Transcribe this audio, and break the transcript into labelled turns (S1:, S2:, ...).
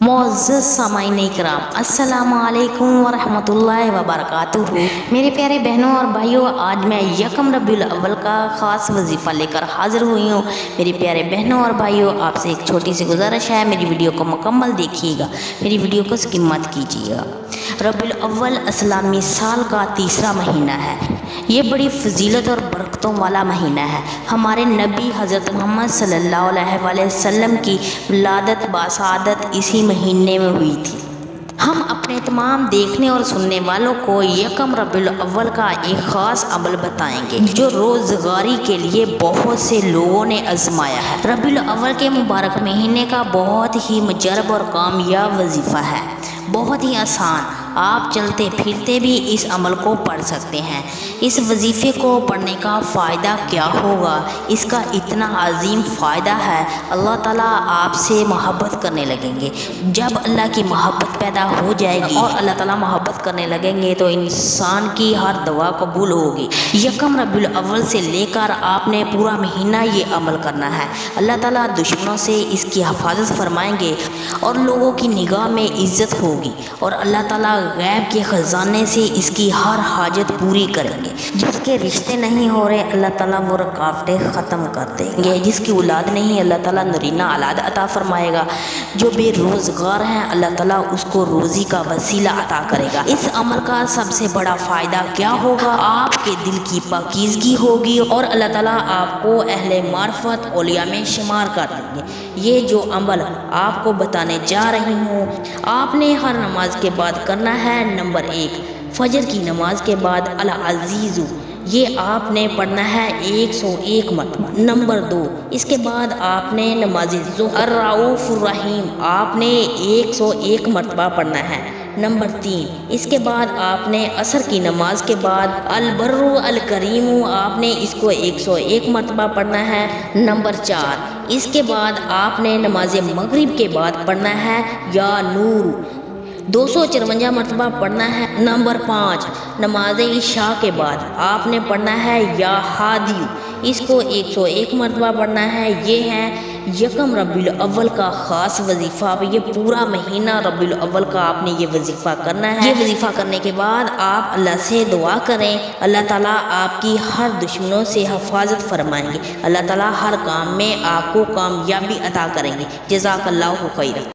S1: معزز سامعین کرام، السلام علیکم ورحمۃ اللہ وبرکاتہ۔ میرے پیارے بہنوں اور بھائیوں، آج میں یکم ربیع الاول کا خاص وظیفہ لے کر حاضر ہوئی ہوں۔ میرے پیارے بہنوں اور بھائیوں، آپ سے ایک چھوٹی سی گزارش ہے، میری ویڈیو کو مکمل دیکھیے گا، میری ویڈیو کو سکپ مت کیجیے گا۔ ربیع الاول اسلامی سال کا تیسرا مہینہ ہے۔ یہ بڑی فضیلت اور برکتوں والا مہینہ ہے۔ ہمارے نبی حضرت محمد صلی اللہ علیہ وآلہ وسلم کی ولادت باسعادت اسی مہینے میں ہوئی تھی۔ ہم اپنے تمام دیکھنے اور سننے والوں کو یکم ربیع الاول کا ایک خاص عمل بتائیں گے جو روزگاری کے لیے بہت سے لوگوں نے آزمایا ہے۔ ربیع الاول کے مبارک مہینے کا بہت ہی مجرب اور کامیاب وظیفہ ہے، بہت ہی آسان۔ آپ چلتے پھرتے بھی اس عمل کو پڑھ سکتے ہیں۔ اس وظیفے کو پڑھنے کا فائدہ کیا ہوگا؟ اس کا اتنا عظیم فائدہ ہے، اللہ تعالیٰ آپ سے محبت کرنے لگیں گے۔ جب اللہ کی محبت پیدا ہو جائے گی اور اللہ تعالیٰ محبت کرنے لگیں گے تو انسان کی ہر دعا قبول ہوگی۔ یکم ربیع الاول سے لے کر آپ نے پورا مہینہ یہ عمل کرنا ہے۔ اللہ تعالیٰ دشمنوں سے اس کی حفاظت فرمائیں گے اور لوگوں کی نگاہ میں عزت ہوگی، اور اللہ تعالیٰ غیب کے خزانے سے اس کی ہر حاجت پوری کریں گے۔ جس کے رشتے نہیں ہو رہے، اللہ تعالیٰ وہ رکاوٹیں ختم کر دیں گے۔ جس کی اولاد نہیں، اللہ تعالیٰ نرینہ اولاد عطا فرمائے گا۔ جو بے روزگار ہیں، اللہ تعالیٰ اس کو روزی کا وسیلہ عطا کرے گا۔ اس عمل کا سب سے بڑا فائدہ کیا ہوگا؟ آپ کے دل کی پاکیزگی ہوگی اور اللہ تعالیٰ آپ کو اہل معرفت اولیاء میں شمار کر دیں گے۔ یہ جو عمل آپ کو بتانے جا رہی ہوں، آپ نے ہر نماز کے بعد کرنا ہے۔ نمبر 1، فجر کی نماز کے بعد العزیز، یہ آپ نے پڑھنا ہے 101 مرتبہ۔ نمبر 2، اس کے بعد آپ نے نماز ظہر الرؤوف الرحیم آپ نے 101 مرتبہ پڑھنا ہے۔ نمبر 3، اس کے بعد آپ نے عصر کی نماز کے بعد البر الکریم آپ نے اس کو 101 مرتبہ پڑھنا ہے۔ نمبر 4، اس کے بعد آپ نے نماز مغرب کے بعد پڑھنا ہے یا نور، 254 مرتبہ پڑھنا ہے۔ نمبر 5، نماز عشاء کے بعد آپ نے پڑھنا ہے یا ہادی، اس کو 101 مرتبہ پڑھنا ہے۔ یہ ہے یکم ربیع الاول کا خاص وظیفہ۔ یہ پورا مہینہ ربیع الاول کا آپ نے یہ وظیفہ کرنا ہے۔ یہ وظیفہ کرنے کے بعد آپ اللہ سے دعا کریں، اللہ تعالیٰ آپ کی ہر دشمنوں سے حفاظت فرمائیں گے، اللہ تعالیٰ ہر کام میں آپ کو کامیابی عطا کریں گے۔ جزاک اللہ خیر۔